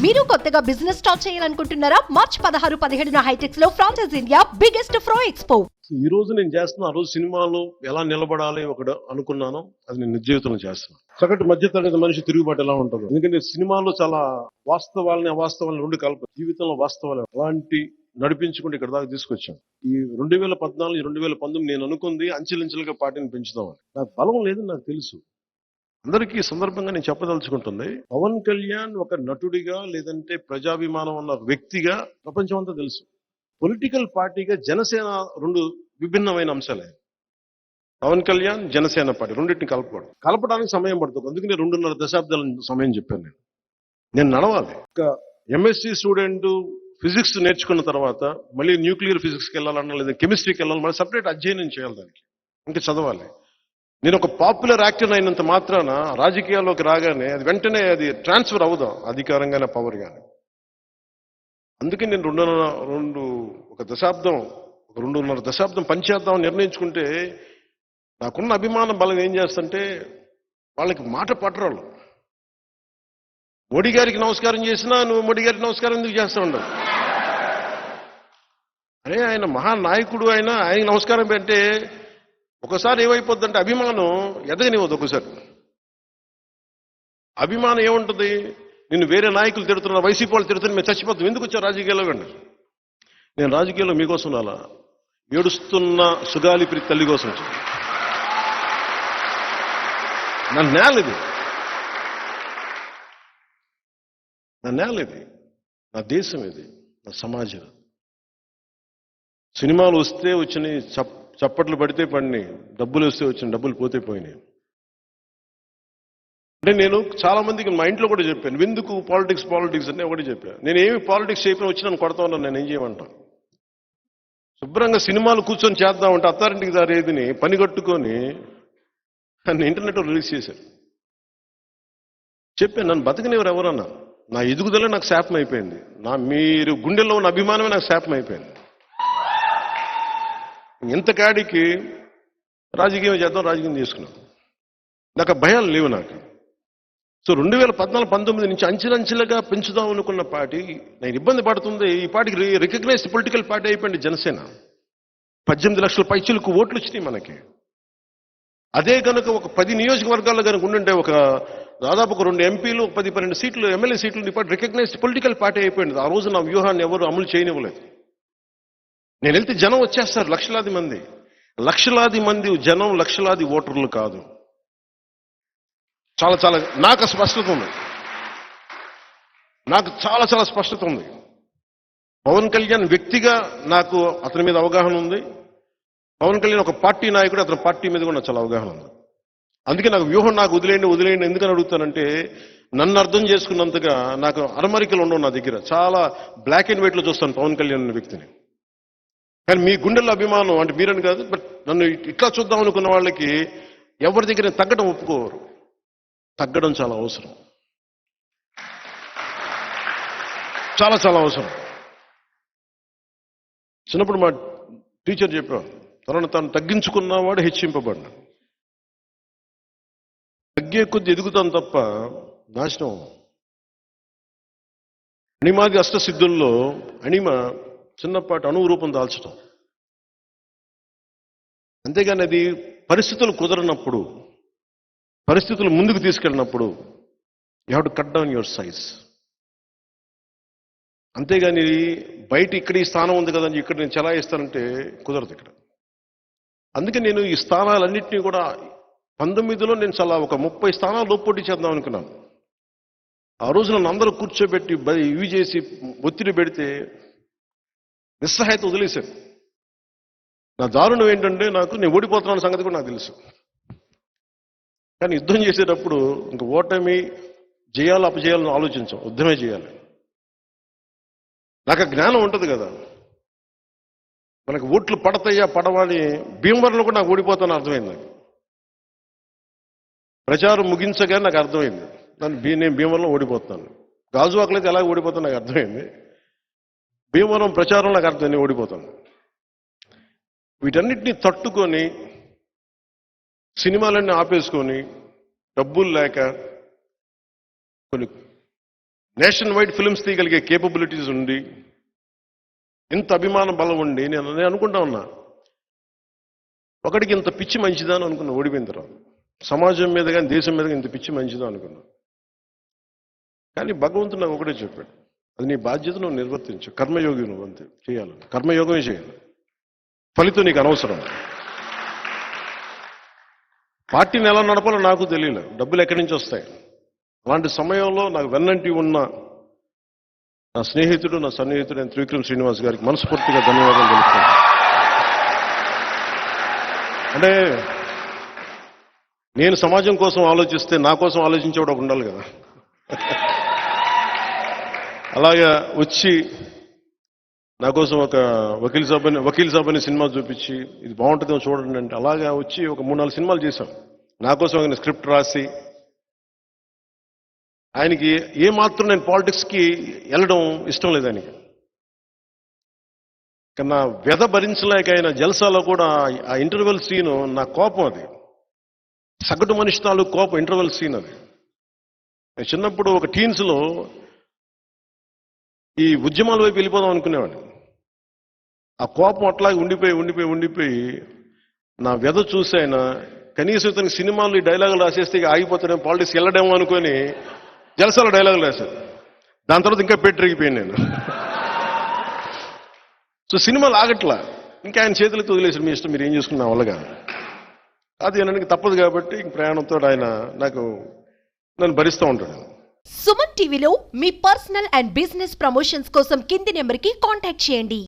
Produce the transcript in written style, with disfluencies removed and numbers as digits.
మీరు కొత్తగా business start చేయాలనుకుంటున్నారా? మార్చ్ 16, 17న హైటెక్స్ లో ఫ్రాన్సెస్ ఇండియా బిగ్గెస్ట్ ఫ్రో ఎక్స్పో. ఈ రోజు నేను చేస్తున్న ఆ రోజు సినిమాలో ఎలా నిలబడాలి ఒకటి అనుకున్నాను, అది నేను నిజ జీవితంలో చేస్తున్నాను. సగటు మధ్యతరగతి మనిషి తిరుగుబాటు ఎలా ఉంటుందో, ఎందుకంటే సినిమాలో చాలా వాస్తవాలని అవాస్తవాలని రెండు కలప, జీవితంలో వాస్తవాలు అలాంటి నడిపించుకుంటే ఇక్కడ దాకా తీసుకొచ్చాను. ఈ 2014, 2019 నేను అనుకుంది అంచెలంచెలుగా పార్టీని పెంచుదామని. నాకు బలం లేదని నాకు తెలుసు. అందరికీ ఈ సందర్భంగా నేను చెప్పదలుచుకుంటుంది, పవన్ కళ్యాణ్ ఒక నటుడిగా లేదంటే ప్రజాభిమానం ఉన్న వ్యక్తిగా ప్రపంచం అంతా తెలుసు. పొలిటికల్ పార్టీగా జనసేన రెండు విభిన్నమైన అంశాలే. పవన్ కళ్యాణ్ జనసేన పార్టీ రెండింటిని కలపడానికి సమయం పడుతుంది. అందుకే నేను 2.5 దశాబ్దాల సమయం చెప్పాను. నేను నడవాలి. ఒక ఎంఎస్సి స్టూడెంట్ ఫిజిక్స్ నేర్చుకున్న తర్వాత మళ్ళీ న్యూక్లియర్ ఫిజిక్స్కి వెళ్ళాలన్నా లేదా కెమిస్ట్రీకి వెళ్ళాలి, మళ్ళీ సపరేట్ అధ్యయనం చేయాలి, దానికి ఇంకా చదవాలి. నేను ఒక పాపులర్ యాక్టర్ అయినంత మాత్రాన రాజకీయాల్లోకి రాగానే అది వెంటనే అది ట్రాన్స్ఫర్ అవుదాం అధికారంగానే పవర్ గానే. అందుకే నేను 2.5 దశాబ్దం పనిచేద్దామని నిర్ణయించుకుంటే నాకున్న అభిమానం బలం ఏం చేస్తుంటే వాళ్ళకి మాట పట్టరాళ్ళు. మోడీ గారికి నమస్కారం చేసినా నువ్వు మోడీ గారికి నమస్కారం ఎందుకు చేస్తూ ఉండవు? అరే ఆయన మహానాయకుడు, ఆయనకి నమస్కారం పెట్టే ఒకసారి ఏమైపోద్దంటే అభిమానం ఎదగనివ్వదు. ఒకసారి అభిమానం ఏముంటుంది, నిన్ను వేరే నాయకులు తిడుతున్నా, వైసీపీ వాళ్ళు తిడుతున్నా మేము చచ్చిపోతాం, ఎందుకు వచ్చావు రాజకీయాల్లో కండి. నేను రాజకీయాల్లో మీకోసం అలా ఏడుస్తున్న సుగాలి ప్రీతి తల్లి కోసం వచ్చాను. నా నేల ఇది, నా దేశం ఇది, నా సమాజం. సినిమాలు వస్తే వచ్చినాయి, చప్పట్లు పడితే పడినాయి, డబ్బులు వస్తే వచ్చిన డబ్బులు పోతే పోయినాయి. అంటే నేను చాలా మందికి మా ఇంట్లో కూడా చెప్పాను, ఎందుకు పాలిటిక్స్ అని ఒకటి చెప్పాను. నేను ఏమి పాలిటిక్స్ చేయకుండా వచ్చి నన్ను కొడతా ఉన్నాను, నేను ఏం చేయమంటాను. శుభ్రంగా సినిమాలు కూర్చొని చేద్దామంటే అత్తారింటికి దారేదిని పని కట్టుకొని నన్ను ఇంటర్నెట్లో రిలీజ్ చేశారు. చెప్పాను, నన్ను బతకనివ్వరు ఎవరన్నా. నా ఎదుగుదల నాకు శాపం అయిపోయింది. మీరు గుండెల్లో ఉన్న అభిమానమే నాకు శాపం అయిపోయింది. ఇంతకాడికి రాజకీయం చేసుకున్నాను. నాకు ఆ భయాలు లేవు నాకు. సో 2014-19 నుంచి అంచెలంచెలుగా పెంచుదాం అనుకున్న పార్టీ నేను ఇబ్బంది పడుతుంది. ఈ పార్టీకి రికగ్నైజ్డ్ పొలిటికల్ పార్టీ అయిపోయింది జనసేన. 18 లక్షల పైచీలకు ఓట్లు వచ్చినాయి మనకి. అదే కనుక ఒక 10 నియోజకవర్గాల్లో కనుక ఉండుంటే దాదాపు ఒక 2 ఎంపీలు, 10-12 సీట్లు ఎమ్మెల్యే సీట్లు ఈ పార్టీ రికగ్నైజ్డ్ పొలిటికల్ పార్టీ అయిపోయింది. ఆ రోజు నా వ్యూహాన్ని ఎవరు అమలు చేయనివ్వలేదు. నేను వెళ్తే జనం వచ్చేస్తారు, లక్షలాది మంది జనం, లక్షలాది ఓటర్లు కాదు. చాలా నాకు స్పష్టత ఉంది, నాకు చాలా స్పష్టత ఉంది. పవన్ కళ్యాణ్ వ్యక్తిగా నాకు అతని మీద అవగాహన ఉంది. పవన్ కళ్యాణ్ ఒక పార్టీ నాయకుడు, అతని పార్టీ మీద కూడా నాకు చాలా అవగాహన ఉంది. అందుకే నాకు వ్యూహం నాకు వదిలేయండి ఎందుకని అడుగుతానంటే, నన్ను అర్థం చేసుకున్నంతగా నాకు అరమరికలు ఉండవు నా దగ్గర. చాలా బ్లాక్ అండ్ వైట్లో చూస్తాను పవన్ కళ్యాణ్ అనే వ్యక్తిని. కానీ మీ గుండెల్లో అభిమానం అంటే మీరని కాదు, బట్ నన్ను ఇట్లా చూద్దాం అనుకున్న వాళ్ళకి ఎవరి దగ్గర తగ్గడం ఒప్పుకోరు. తగ్గడం చాలా అవసరం, చాలా అవసరం. చిన్నప్పుడు మా టీచర్ చెప్పాడు, తాను తగ్గించుకున్నవాడు హెచ్చింపబడిన. తగ్గే కొద్ది ఎదుగుతాం తప్ప నాశనం. అణిమాది అష్టసిద్ధుల్లో అణిమ చిన్నపాటి అణువు దాల్చడం. అంతేగాని అది పరిస్థితులు కుదరనప్పుడు, పరిస్థితులు ముందుకు తీసుకెళ్ళినప్పుడు you have to cut down your size. అంతేగాని బయట ఇక్కడ ఈ స్థానం ఉంది కదని ఇక్కడ నేను చెలాయిస్తానంటే కుదరదు ఇక్కడ. అందుకే నేను ఈ స్థానాలన్నింటినీ కూడా 19లో నేను ఒక 30 స్థానాలు పోటీ చేద్దాం అనుకున్నాను. ఆ రోజు నన్ను అందరూ కూర్చోబెట్టి ఇవి చేసి ఒత్తిడి పెడితే నిస్సహాయత వదిలేశాను. నా దారుణం ఏంటంటే నేను ఓడిపోతున్నాను సంగతి కూడా నాకు తెలుసు. కానీ యుద్ధం చేసేటప్పుడు ఇంక ఓటమి చేయాలి అపజేయాలని ఆలోచించాం, యుద్ధమే చేయాలి. నాకు ఆ జ్ఞానం ఉంటుంది కదా, మనకు ఓట్లు పడతాయా పడవని. భీమవరంలో కూడా నాకు ఓడిపోతాను అర్థమైంది. నాకు ప్రచారం ముగించగానే నాకు అర్థమైంది నేను భీమవరంలో ఓడిపోతాను. గాజువాకలైతే ఎలా ఓడిపోతాను నాకు అర్థమైంది. భీమవరం ప్రచారం నాకు అర్థం, నేను ఓడిపోతాను. వీటన్నిటినీ తట్టుకొని సినిమాలన్నీ ఆపేసుకొని డబ్బులు లేక కొన్ని నేషన్ వైడ్ ఫిల్మ్స్ తీయగలిగే కేపబిలిటీస్ ఉండి ఇంత అభిమాన బలం ఉండి నేను అనుకుంటా ఉన్నా ఒకడికి ఇంత పిచ్చి మంచిదా అని అనుకున్నా ఓడిపోయిన తర్వాత. సమాజం మీద కానీ దేశం మీద ఇంత పిచ్చి మంచిదా అనుకున్నా. కానీ భగవంతుడు నాకు ఒకటే చెప్పాడు, అది నీ బాధ్యత నువ్వు నిర్వర్తించు, కర్మయోగి నువ్వు అంతే చేయాలి, కర్మయోగమే చేయాలి, ఫలితం నీకు అనవసరం. పార్టీని ఎలా నడపాలో నాకు తెలియలేదు, డబ్బులు ఎక్కడి నుంచి వస్తాయి. అలాంటి సమయంలో నాకు వెన్నంటి ఉన్న నా స్నేహితుడు నా సన్నిహితుడు నేను త్రివిక్రమ్ శ్రీనివాస్ గారికి మనస్ఫూర్తిగా ధన్యవాదాలు తెలుపుతాను. అంటే నేను సమాజం కోసం ఆలోచిస్తే నా కోసం ఆలోచించేవాడు ఒక ఉండాలి కదా. అలాగా వచ్చి నా కోసం ఒక వకీల్ సాబ్ అని సినిమా చూపించి ఇది బాగుంటుందేమో చూడండి అంటే అలాగా వచ్చి ఒక 3-4 సినిమాలు చేశాం. నా కోసం ఆయన స్క్రిప్ట్ రాసి, ఆయనకి ఏమాత్రం నేను పాలిటిక్స్కి వెళ్ళడం ఇష్టం లేదు ఆయనకి. కన్నా వ్యధ భరించలేక ఆయన జల్సాలో కూడా ఆ ఇంటర్వెల్ సీన్ నా కోపం, అది సగటు మనిషి తాలూకు కోపం ఇంటర్వెల్ సీన్. అది నేను చిన్నప్పుడు ఒక టీన్స్లో ఈ ఉద్యమాల వైపు వెళ్ళిపోదాం అనుకునేవాడిని. ఆ కోపం అట్లాగే ఉండిపోయి నా వ్యధ చూసి ఆయన కనీసం ఇతని సినిమాలు ఈ డైలాగులు రాసేస్తే ఇక ఆగిపోతాడేమో, పాలిటిక్స్ వెళ్ళడేమో అనుకొని జలసాల డైలాగులు రాశారు. దాని తర్వాత ఇంకా పెట్టిరిగిపోయాను నేను. సో సినిమాలు ఆగట్లా, ఇంకా ఆయన చేతులతో వదిలేసారు, మీ ఇష్టం మీరు ఏం చేసుకున్న వల్లగా. అది అనడానికి తప్పదు కాబట్టి ప్రయాణంతో ఆయన నన్ను భరిస్తూ ఉంటాడు. సుమన్ టీవీలో మీ పర్సనల్ అండ్ బిజినెస్ ప్రమోషన్స్ కోసం కింది నెంబర్కి కాంటాక్ట్ చేయండి.